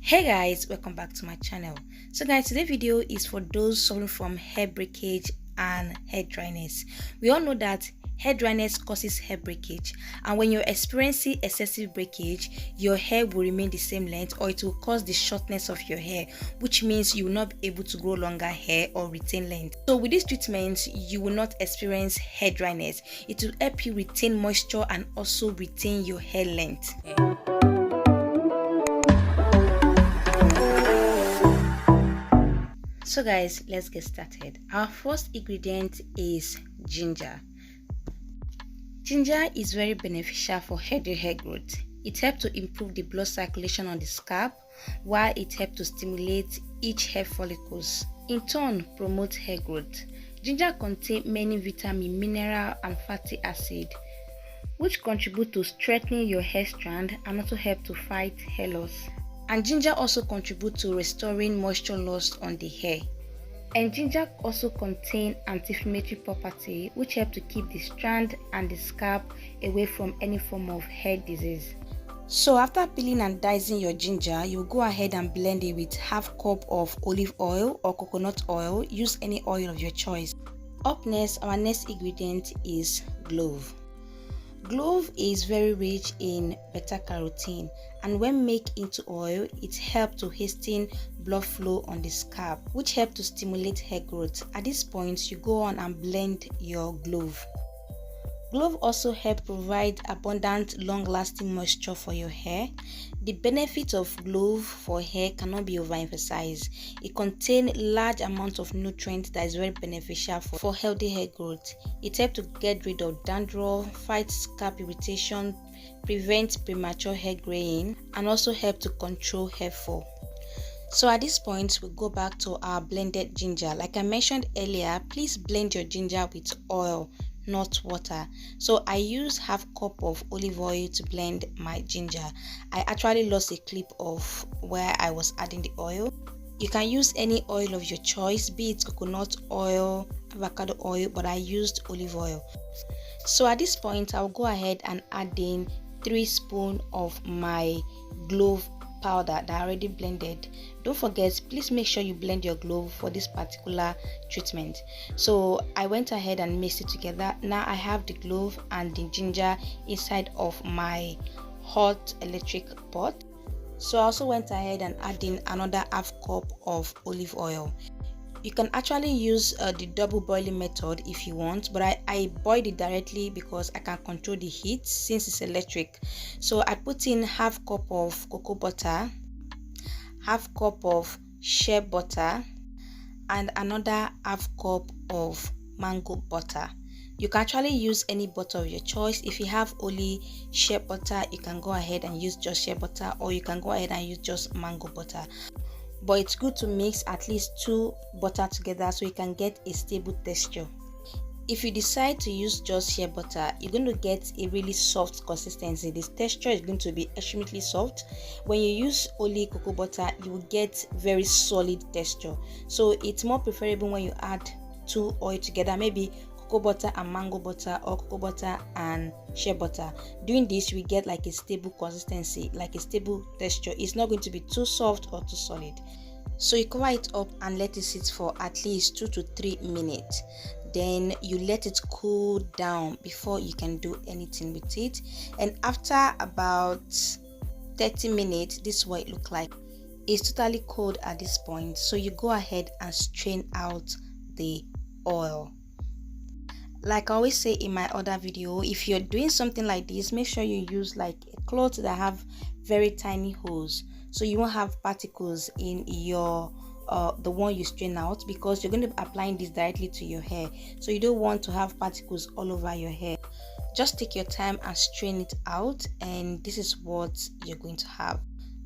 Hey guys, welcome back to my channel. So guys, today's video is for those suffering from hair breakage and hair dryness. We all know that hair dryness causes hair breakage, and when you're experiencing excessive breakage, your hair will remain the same length or it will cause the shortness of your hair, which means you will not be able to grow longer hair or retain length. So with this treatment, you will not experience hair dryness. It will help you retain moisture and also retain your hair length. So guys, let's get started. Our first ingredient is ginger. Ginger is very beneficial for healthy hair growth. It helps to improve the blood circulation on the scalp, while it helps to stimulate each hair follicles. In turn, promote hair growth. Ginger contains many vitamin, mineral and fatty acid, which contribute to strengthening your hair strand and also help to fight hair loss. And ginger also contributes to restoring moisture lost on the hair. And ginger also contains anti-inflammatory property, which help to keep the strand and the scalp away from any form of hair disease. So after peeling and dicing your ginger, you go ahead and blend it with half cup of olive oil or coconut oil. Use any oil of your choice. Up next, our next ingredient is clove. Clove is very rich in beta-carotene, and when made into oil, it helps to hasten blood flow on the scalp, which helps to stimulate hair growth. At this point, you go on and blend your clove. Clove also helps provide abundant, long-lasting moisture for your hair. The benefits of clove for hair cannot be overemphasized. It contains large amounts of nutrients that is very beneficial for healthy hair growth. It helps to get rid of dandruff, fight scalp irritation, prevent premature hair graying, and also help to control hair fall. So at this point, we go back to our blended ginger. Like I mentioned earlier, please blend your ginger with oil, not water. So I use half cup of olive oil to blend my ginger. I actually lost a clip of where I was adding the oil. You can use any oil of your choice, be it coconut oil, avocado oil, but I used olive oil. So at this point, I'll go ahead and add in 3 spoons of my clove powder that I already blended. Don't forget, please make sure you blend your clove for this particular treatment. So I went ahead and mixed it together. Now I have the clove and the ginger inside of my hot electric pot. So I also went ahead and add in another half cup of olive oil. You can actually use the double boiling method if you want, but I boiled it directly because I can control the heat since it's electric. So I put in half cup of cocoa butter, half cup of shea butter, and another half cup of mango butter. You can actually use any butter of your choice. If you have only shea butter, you can go ahead and use just shea butter, or you can go ahead and use just mango butter. But it's good to mix at least 2 butter together so you can get a stable texture. If you decide to use just shea butter, you're going to get a really soft consistency. This texture is going to be extremely soft. When you use only cocoa butter, you will get very solid texture. So it's more preferable when you add 2 oil together, maybe cocoa butter and mango butter, or cocoa butter and shea butter. Doing this, we get like a stable consistency, like a stable texture. It's not going to be too soft or too solid. So you cover it up and let it sit for at least 2 to 3 minutes. Then you let it cool down before you can do anything with it. And after about 30 minutes, this is what it looks like. It's totally cold at this point. So you go ahead and strain out the oil. Like I always say in my other video, if you're doing something like this, make sure you use like a cloth that have very tiny holes, so you won't have particles in your the one you strain out, because you're going to be applying this directly to your hair, so you don't want to have particles all over your hair. Just take your time and strain it out, and this is what you're going to have.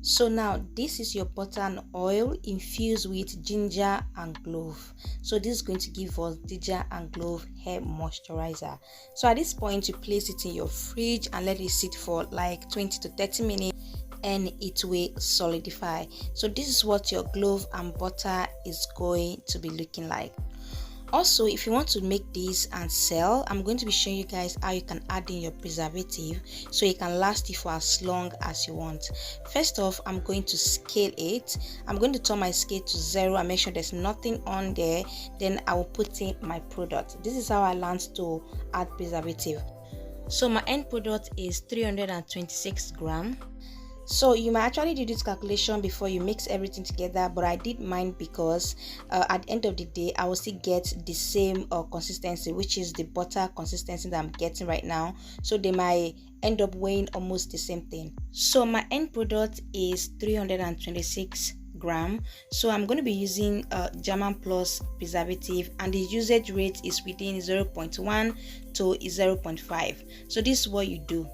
So now this is your butter and oil infused with ginger and clove. So this is going to give us ginger and clove hair moisturizer. So at this point, you place it in your fridge and let it sit for like 20 to 30 minutes, and it will solidify. So this is what your clove and butter is going to be looking like. Also, if you want to make this and sell, I'm going to be showing you guys how you can add in your preservative so it can last you for as long as you want. First off, I'm going to scale it. I'm going to turn my scale to 0 and make sure there's nothing on there. Then I will put in my product. This is how I learned to add preservative. So my end product is 326 grams. So you might actually do this calculation before you mix everything together, but I did mine because at the end of the day I will still get the same consistency, which is the butter consistency that I'm getting right now. So they might end up weighing almost the same thing. So my end product is 326 grams. So I'm going to be using German plus preservative, and the usage rate is within 0.1 to 0.5. So this is what you do.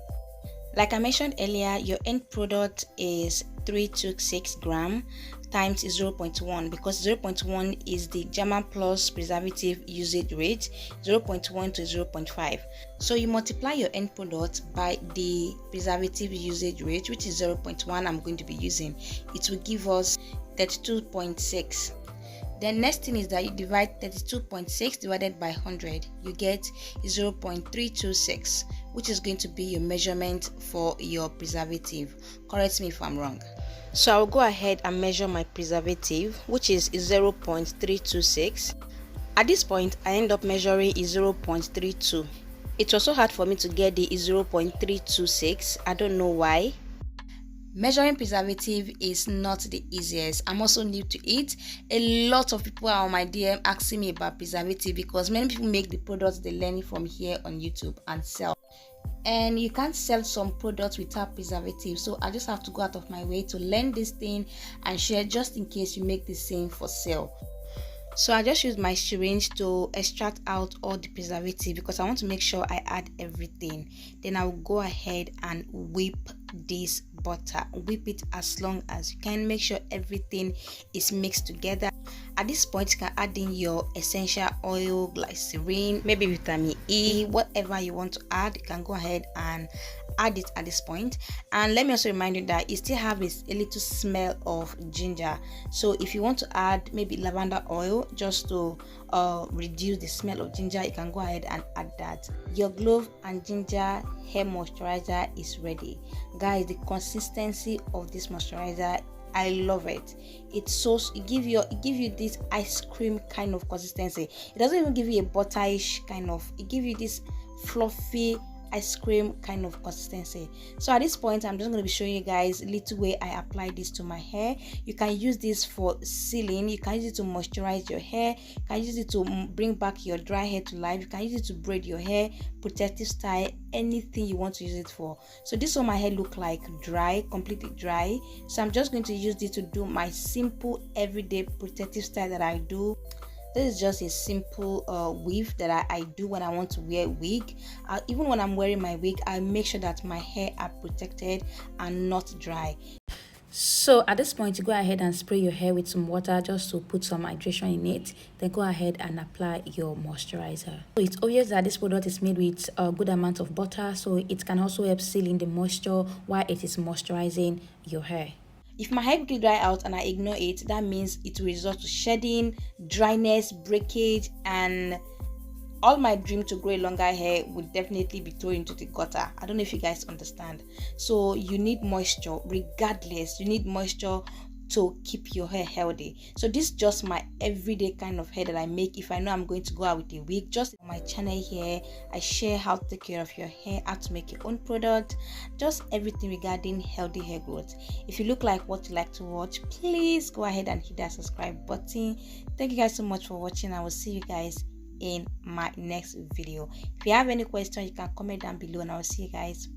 Like I mentioned earlier, your end product is 326 grams times 0.1, because 0.1 is the German plus preservative usage rate, 0.1 to 0.5. So you multiply your end product by the preservative usage rate, which is 0.1 I'm going to be using. It will give us 32.6. Then next thing is that you divide 32.6 divided by 100. You get 0.326, which is going to be your measurement for your preservative. Correct me if I'm wrong. So I'll go ahead and measure my preservative, which is 0.326. At this point, I end up measuring 0.32. It was so hard for me to get the 0.326. I don't know why. Measuring preservative is not the easiest. I'm also new to it. A lot of people are on my DM asking me about preservative because many people make the products they learn it from here on YouTube and sell. And you can't sell some products without preservative. So I just have to go out of my way to learn this thing and share just in case you make the same for sale. So I just use my syringe to extract out all the preservative because I want to make sure I add everything. Then I will go ahead and whip this butter. Whip it as long as you can. Make sure everything is mixed together. At this point, you can add in your essential oil, glycerin, maybe vitamin E, whatever you want to add. You can go ahead and add it at this point. And let me also remind you that it still have a little smell of ginger. So if you want to add maybe lavender oil just to reduce the smell of ginger, you can go ahead and add that. Your clove and ginger hair moisturizer is ready. Guys, the consistency of this moisturizer, I love it. It give you this ice cream kind of consistency. It doesn't even give you a butterish kind of, it gives you this fluffy ice cream kind of consistency. So at this point, I'm just going to be showing you guys a little way I apply this to my hair. You can use this for sealing. You can use it to moisturize your hair. You can use it to bring back your dry hair to life. You can use it to braid your hair, protective style, anything you want to use it for. So this one my hair look like dry, completely dry. So I'm just going to use this to do my simple everyday protective style that I do. This is just a simple weave that I do when I want to wear wig. Even when I'm wearing my wig, I make sure that my hair are protected and not dry. So at this point, you go ahead and spray your hair with some water just to put some hydration in it. Then go ahead and apply your moisturizer. So it's obvious that this product is made with a good amount of butter, so it can also help seal in the moisture while it is moisturizing your hair. If my hair quickly dry out and I ignore it, that means it will result to shedding, dryness, breakage, and all my dream to grow a longer hair would definitely be thrown into the gutter. I don't know if you guys understand. So you need moisture regardless. You need moisture to keep your hair healthy. So this is just my everyday kind of hair that I make if I know I'm going to go out with a wig. Just on my channel here, I share how to take care of your hair, how to make your own product, just everything regarding healthy hair growth. If you look like what you like to watch, please go ahead and hit that subscribe button. Thank you guys so much for watching. I will see you guys in my next video. If you have any questions, you can comment down below and I will see you guys. Bye.